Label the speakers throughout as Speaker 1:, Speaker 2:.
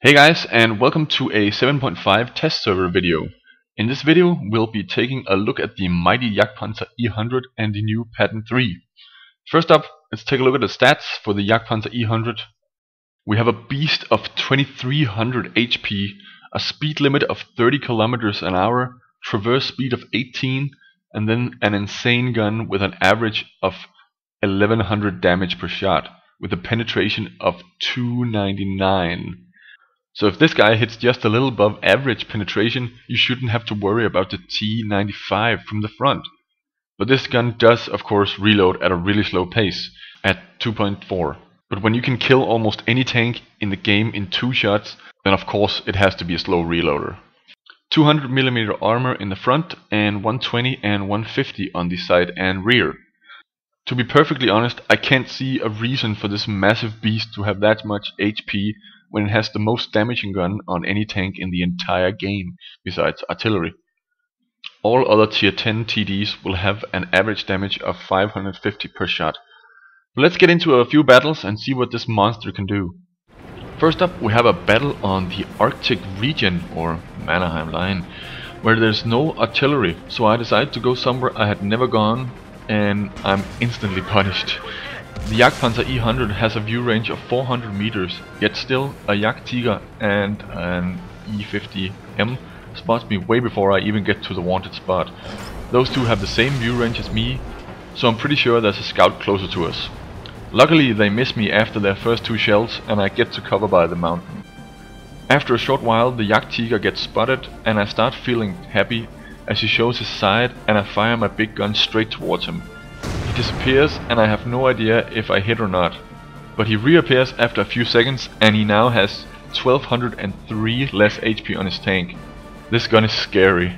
Speaker 1: Hey guys, and welcome to a 7.5 test server video. In this video we'll be taking a look at the mighty Yakpanzer E100 and the new Patton III. First up, let's take a look at the stats for the Yakpanzer E100. We have a beast of 2300 HP, a speed limit of 30 km an hour, traverse speed of 18, and then an insane gun with an average of 1100 damage per shot, with a penetration of 299. So if this guy hits just a little above average penetration, you shouldn't have to worry about the T95 from the front. But this gun does of course reload at a really slow pace, at 2.4. But when you can kill almost any tank in the game in 2 shots, then of course it has to be a slow reloader. 200mm armor in the front, and 120 and 150 on the side and rear. To be perfectly honest, I can't see a reason for this massive beast to have that much HP when it has the most damaging gun on any tank in the entire game, besides artillery. All other tier 10 TDs will have an average damage of 550 per shot. But let's get into a few battles and see what this monster can do. First up, we have a battle on the Arctic region, or Mannerheim line, where there's no artillery, so I decided to go somewhere I had never gone, and I'm instantly punished. The Yakpanzer E100 has a view range of 400 meters, yet still a Jagdtiger and an E50M spots me way before I even get to the wanted spot. Those two have the same view range as me, so I'm pretty sure there's a scout closer to us. Luckily they miss me after their first 2 shells and I get to cover by the mountain. After a short while the Jagdtiger gets spotted and I start feeling happy as he shows his side, and I fire my big gun straight towards him. He disappears and I have no idea if I hit or not, but he reappears after a few seconds and he now has 1203 less HP on his tank. This gun is scary.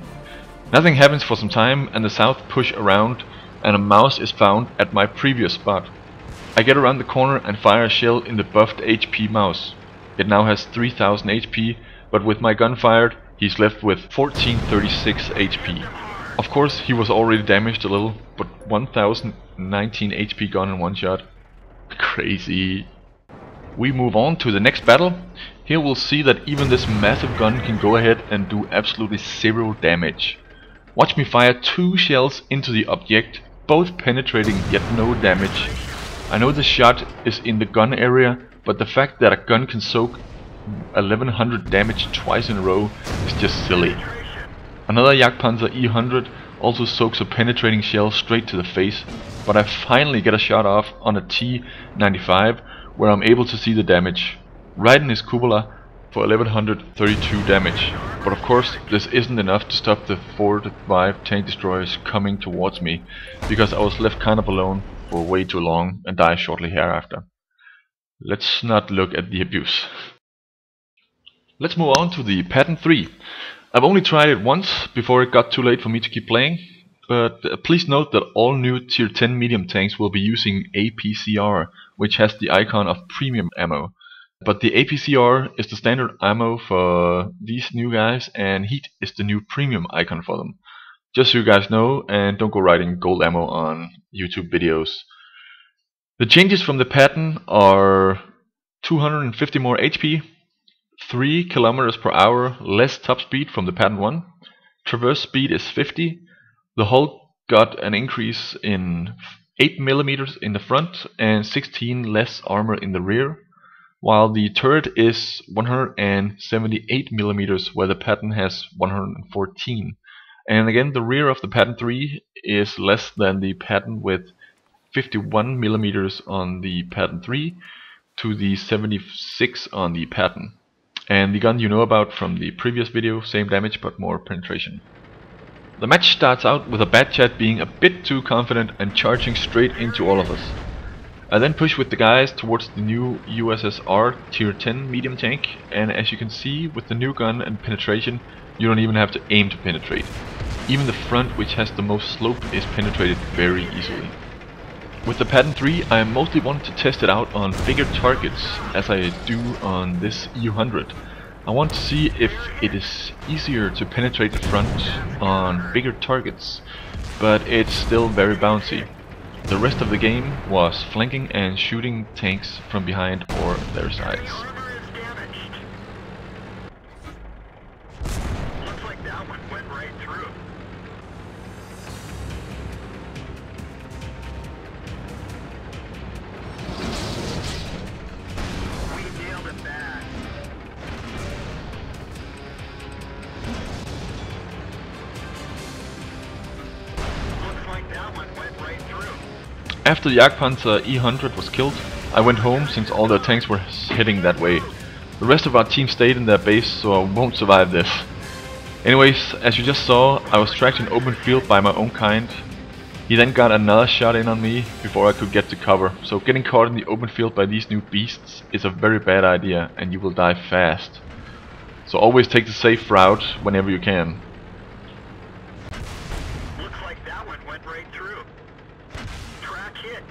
Speaker 1: Nothing happens for some time and the South push around and a mouse is found at my previous spot. I get around the corner and fire a shell in the buffed HP mouse. It now has 3000 HP, but with my gun fired he's left with 1436 HP. Of course he was already damaged a little, but 1019 HP gone in one shot. Crazy. We move on to the next battle. Here we'll see that even this massive gun can go ahead and do absolutely 0 damage. Watch me fire 2 shells into the object, both penetrating yet no damage. I know the shot is in the gun area, but the fact that a gun can soak 1100 damage twice in a row is just silly. Another Yakpanzer E100 also soaks a penetrating shell straight to the face, but I finally get a shot off on a T95 where I'm able to see the damage, right in his cupola for 1132 damage. But of course this isn't enough to stop the 4 to 5 tank destroyers coming towards me, because I was left kind of alone for way too long and die shortly hereafter. Let's not look at the abuse. Let's move on to the Patton III. I've only tried it once before it got too late for me to keep playing, but please note that all new tier 10 medium tanks will be using APCR, which has the icon of premium ammo. But the APCR is the standard ammo for these new guys, and heat is the new premium icon for them. Just so you guys know, and don't go writing gold ammo on YouTube videos. The changes from the Patton are 250 more HP, 3 km per hour less top speed from the Patton 1, traverse speed is 50, the hull got an increase in 8mm in the front and 16 less armor in the rear, while the turret is 178mm where the Patton has 114. And again, the rear of the Patton III is less than the Patton, with 51mm on the Patton III to the 76 on the Patton. And the gun you know about from the previous video, same damage but more penetration. The match starts out with a bad chat being a bit too confident and charging straight into all of us. I then push with the guys towards the new USSR tier 10 medium tank, and as you can see with the new gun and penetration, you don't even have to aim to penetrate. Even the front, which has the most slope, is penetrated very easily. With the Patton III, I mostly want to test it out on bigger targets, as I do on this E100. I want to see if it is easier to penetrate the front on bigger targets, but it's still very bouncy. The rest of the game was flanking and shooting tanks from behind or their sides. After the Yakpanzer E100 was killed, I went home since all their tanks were heading that way. The rest of our team stayed in their base, so I won't survive this. Anyways, as you just saw, I was tracked in open field by my own kind. He then got another shot in on me before I could get to cover, so getting caught in the open field by these new beasts is a very bad idea and you will die fast. So always take the safe route whenever you can.
Speaker 2: Looks like that one went right through. Track hit.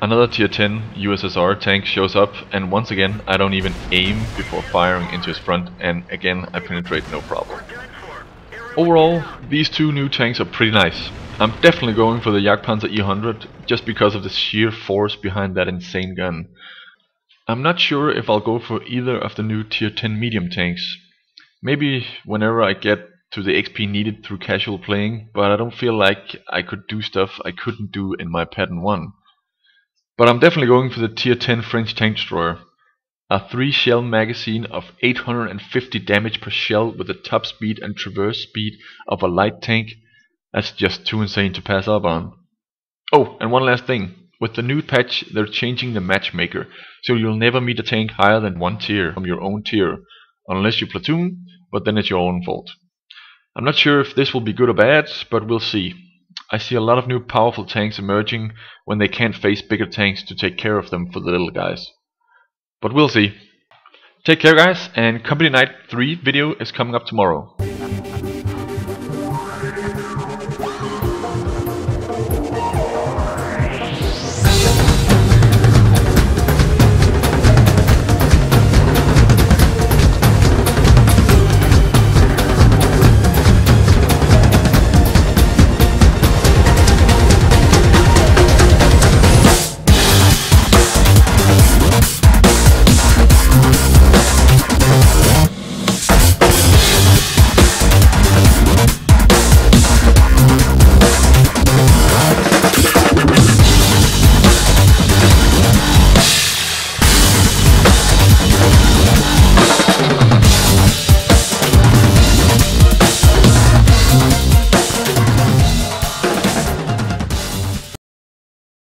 Speaker 1: Another tier 10 USSR tank shows up, and once again I don't even aim before firing into his front, and again I penetrate no problem. Overall, these two new tanks are pretty nice. I'm definitely going for the Yakpanzer E100 just because of the sheer force behind that insane gun. I'm not sure if I'll go for either of the new tier 10 medium tanks. Maybe whenever I get to the XP needed through casual playing, but I don't feel like I could do stuff I couldn't do in my Patton 1. But I'm definitely going for the tier 10 French tank destroyer. A 3-shell magazine of 850 damage per shell with the top speed and traverse speed of a light tank. That's just too insane to pass up on. Oh, and one last thing. With the new patch, they're changing the matchmaker, so you'll never meet a tank higher than one tier from your own tier, unless you platoon, but then it's your own fault. I'm not sure if this will be good or bad, but we'll see. I see a lot of new powerful tanks emerging when they can't face bigger tanks to take care of them for the little guys. But we'll see. Take care guys, and Company Night 3 video is coming up tomorrow.